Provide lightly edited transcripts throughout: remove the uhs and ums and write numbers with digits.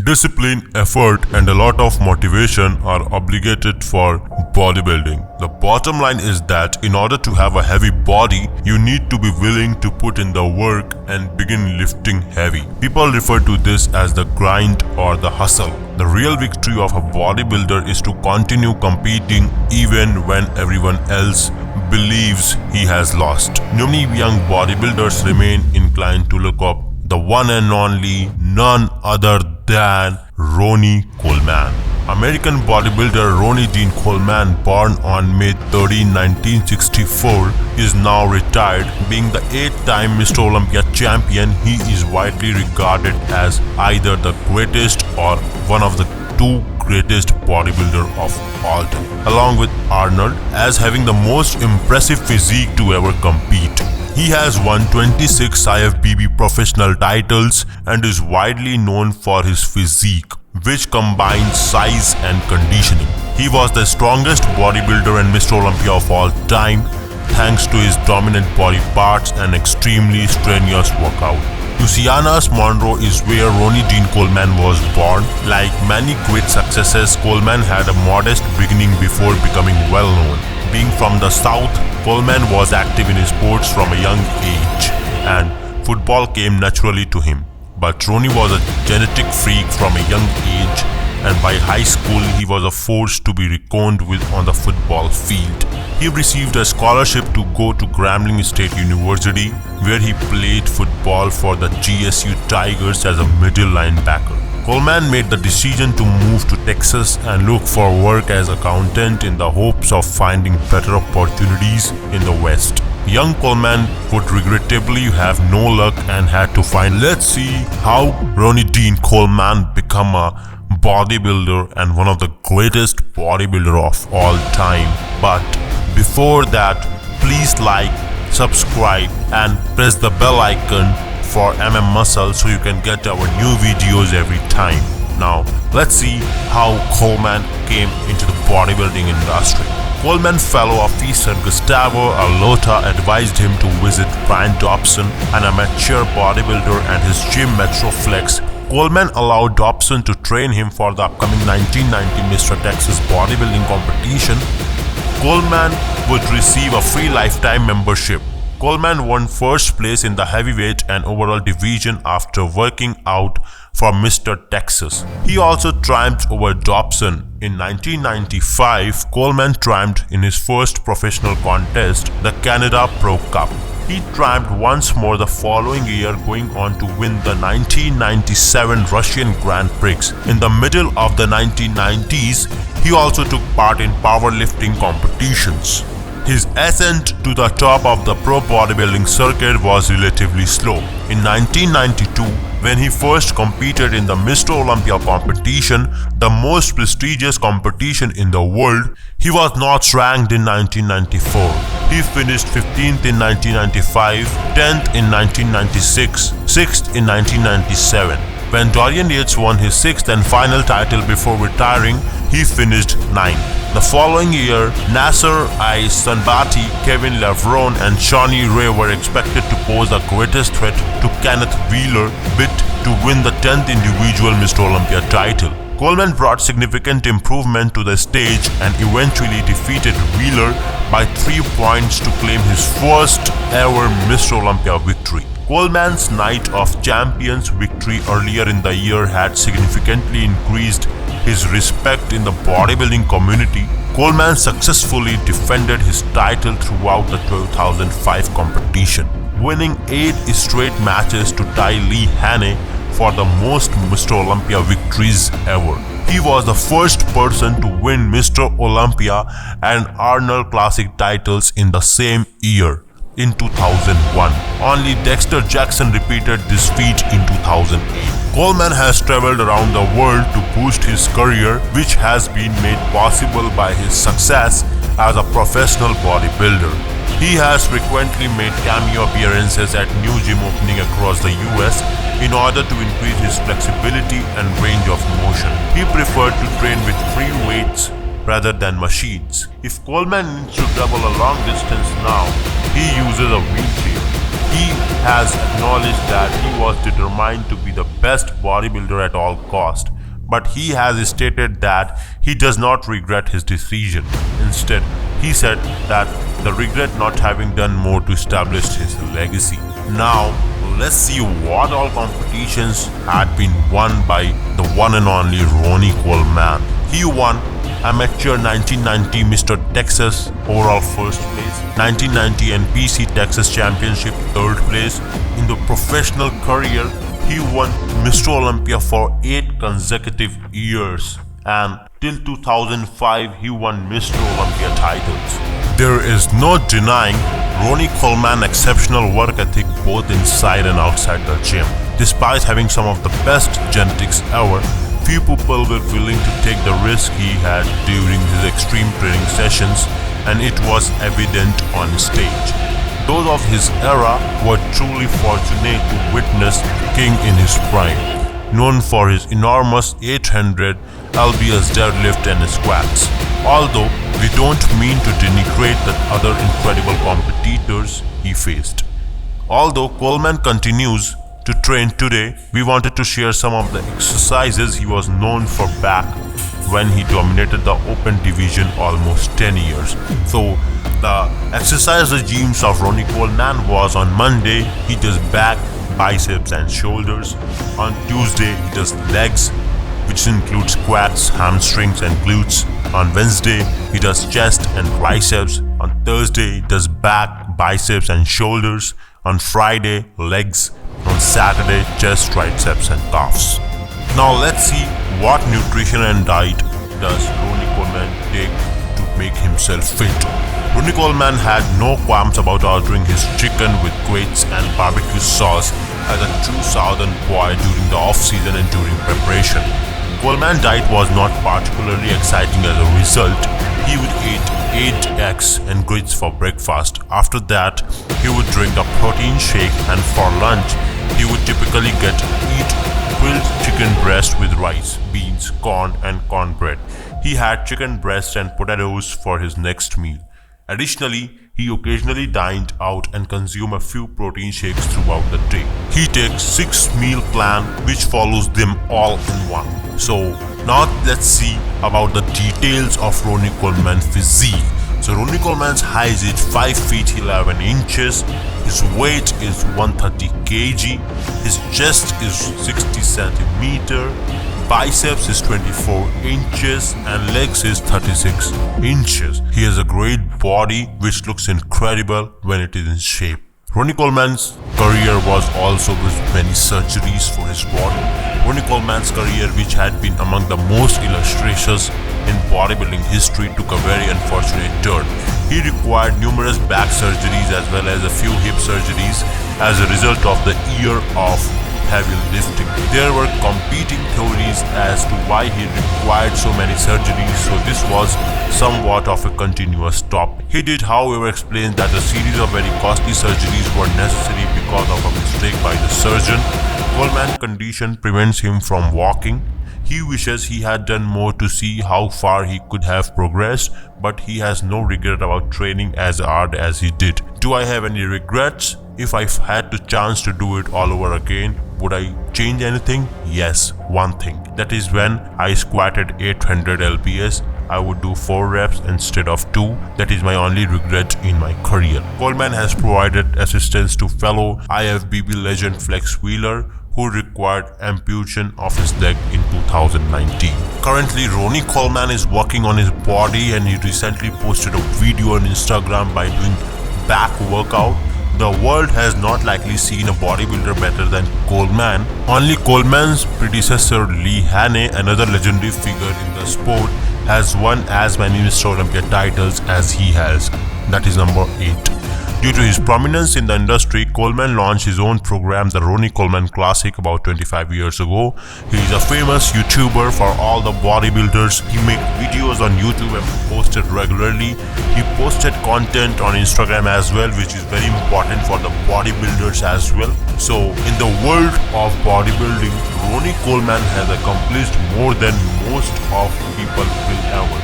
Discipline, effort, and a lot of motivation are obligated for bodybuilding. The bottom line is that in order to have a heavy body, you need to be willing to put in the work and begin lifting heavy. People refer to this as the grind or the hustle. The real victory of a bodybuilder is to continue competing even when everyone else believes he has lost. Many young bodybuilders remain inclined to look up the one and only, none other than Ronnie Coleman. American bodybuilder Ronnie Coleman, born on May 13, 1964, is now retired. Being the 8-time Mr. Olympia champion, he is widely regarded as either the greatest or one of the two greatest bodybuilder of all time, along with Arnold, as having the most impressive physique to ever compete. He has won 26 IFBB professional titles and is widely known for his physique, which combines size and conditioning. He was the strongest bodybuilder and Mr. Olympia of all time, thanks to his dominant body parts and extremely strenuous workout. Louisiana's Monroe is where Ronnie Coleman was born. Like many great successes, Coleman had a modest beginning before becoming well known. Being from the South, Coleman was active in sports from a young age, and football came naturally to him. But Ronnie was a genetic freak from a young age, and by high school he was a force to be reckoned with on the football field. He received a scholarship to go to Grambling State University, where he played football for the GSU Tigers as a middle linebacker. Coleman made the decision to move to Texas and look for work as accountant in the hopes of finding better opportunities in the West. Young Coleman would regrettably have no luck and had to find. Let's see how Ronnie Coleman became a bodybuilder and one of the greatest bodybuilder of all time. But before that, please like, subscribe, and press the bell icon for Muscle so you can get our new videos every time. Now let's see how Coleman came into the bodybuilding industry. Coleman fellow officer Gustavo Alota advised him to visit Brian Dobson, an amateur bodybuilder, and his gym Metroflex. Coleman allowed Dobson to train him for the upcoming 1990 Mr. Texas bodybuilding competition. Coleman would receive a free lifetime membership. Coleman won first place in the heavyweight and overall division after working out for Mr. Texas. He also triumphed over Dobson. In 1995, Coleman triumphed in his first professional contest, the Canada Pro Cup. He triumphed once more the following year, going on to win the 1997 Russian Grand Prix. In the middle of the 1990s, he also took part in powerlifting competitions. His ascent to the top of the pro bodybuilding circuit was relatively slow. In 1992, when he first competed in the Mr. Olympia competition, the most prestigious competition in the world, he was not ranked in 1994. He finished 15th in 1995, 10th in 1996, 6th in 1997. When Dorian Yates won his 6th and final title before retiring, he finished 9th. The following year, Nasser I. Sanbati, Kevin Lavron, and Shawnee Ray were expected to pose the greatest threat to Kenneth Wheeler, bid to win the 10th individual Mr. Olympia title. Coleman brought significant improvement to the stage and eventually defeated Wheeler by 3 points to claim his first ever Mr. Olympia victory. Coleman's Night of Champions victory earlier in the year had significantly increased his respect in the bodybuilding community. Coleman successfully defended his title throughout the 2005 competition, winning 8 straight matches to tie Lee Haney for the most Mr. Olympia victories ever. He was the first person to win Mr. Olympia and Arnold Classic titles in the same year. In 2001, only Dexter Jackson repeated this feat in 2008. Coleman has traveled around the world to boost his career, which has been made possible by his success as a professional bodybuilder. He has frequently made cameo appearances at new gym openings across the US in order to increase his flexibility and range of motion. He preferred to train with free weights rather than machines. If Coleman needs to travel a long distance now, he uses a wheelchair. He has acknowledged that he was determined to be the best bodybuilder at all costs. but he has stated that he does not regret his decision. Instead, he said that the regret not having done more to establish his legacy. Now, let's see what all competitions had been won by the one and only Ronnie Coleman. He won Amateur 1990 Mr. Texas overall first place, 1990 NPC Texas Championship third place. In the professional career, he won Mr. Olympia for 8 consecutive years, and till 2005 he won Mr. Olympia titles. There is no denying Ronnie Coleman's exceptional work ethic both inside and outside the gym. Despite having some of the best genetics ever, few people were willing to take the risk he had during his extreme training sessions, and it was evident on stage. Those of his era were truly fortunate to witness King in his prime, known for his enormous 800 lbs deadlift and squats. Although we don't mean to denigrate the other incredible competitors he faced. Although Coleman continues to train today, we wanted to share some of the exercises he was known for back when he dominated the open division almost 10 years. So the exercise regimes of Ronnie Coleman was: on Monday he does back, biceps and shoulders. On Tuesday he does legs, which includes squats, hamstrings and glutes. On Wednesday he does chest and triceps. On Thursday he does back, biceps and shoulders. On Friday, legs. On Saturday, chest, triceps and calves. Now let's see what nutrition and diet does Ronnie Coleman take to make himself fit. Ronnie Coleman had no qualms about ordering his chicken with grits and barbecue sauce as a true southern boy during the off-season and during preparation. Coleman's diet was not particularly exciting. As a result, he would eat 8 eggs and grits for breakfast. After that, he would drink a protein shake, and for lunch, he would typically eat grilled chicken breast with rice, beans, corn and cornbread. He had chicken breast and potatoes for his next meal. Additionally, he occasionally dined out and consumed a few protein shakes throughout the day. He takes 6-meal plan which follows them all in one. So now let's see about the details of Ronnie Coleman's physique. So Ronnie Coleman's height is 5 feet 11 inches. His weight is 130 kg. His chest is 60 centimeter. Biceps is 24 inches and legs is 36 inches. He has a great body which looks incredible when it is in shape. Ronnie Coleman's career was also with many surgeries for his body. Ronnie Coleman's career, which had been among the most illustrious in bodybuilding history, took a very unfortunate turn. He required numerous back surgeries as well as a few hip surgeries as a result of the year of heavy lifting. There were competing theories as to why he required so many surgeries, so this was somewhat of a continuous topic. He did, however, explain that a series of very costly surgeries were necessary because of a mistake by the surgeon. Coleman's condition prevents him from walking. He wishes he had done more to see how far he could have progressed, but he has no regret about training as hard as he did. Do I have any regrets? If I had the chance to do it all over again, would I change anything? Yes, one thing. That is when I squatted 800 lbs, I would do 4 reps instead of 2. That is my only regret in my career. Coleman has provided assistance to fellow IFBB legend Flex Wheeler, who required amputation of his leg in 2019. Currently, Ronnie Coleman is working on his body, and he recently posted a video on Instagram by doing back workout. The world has not likely seen a bodybuilder better than Coleman. Only Coleman's predecessor Lee Haney, another legendary figure in the sport, has won as many Mr. Olympia titles as he has. That is number 8. Due to his prominence in the industry, Coleman launched his own program, the Ronnie Coleman Classic, about 25 years ago. He is a famous YouTuber for all the bodybuilders. He makes videos on YouTube and posted regularly. He posted content on Instagram as well, which is very important for the bodybuilders as well. So in the world of bodybuilding, Ronnie Coleman has accomplished more than most of people will ever.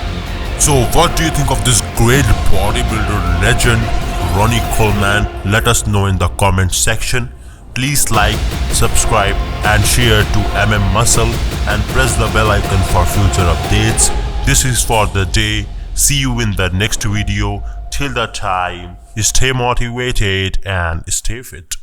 So what do you think of this great bodybuilder legend, Ronnie Coleman? Let us know in the comment section. Please like, subscribe and share to Muscle and press the bell icon for future updates. This is for the day. See you in the next video. Till that time, stay motivated and stay fit.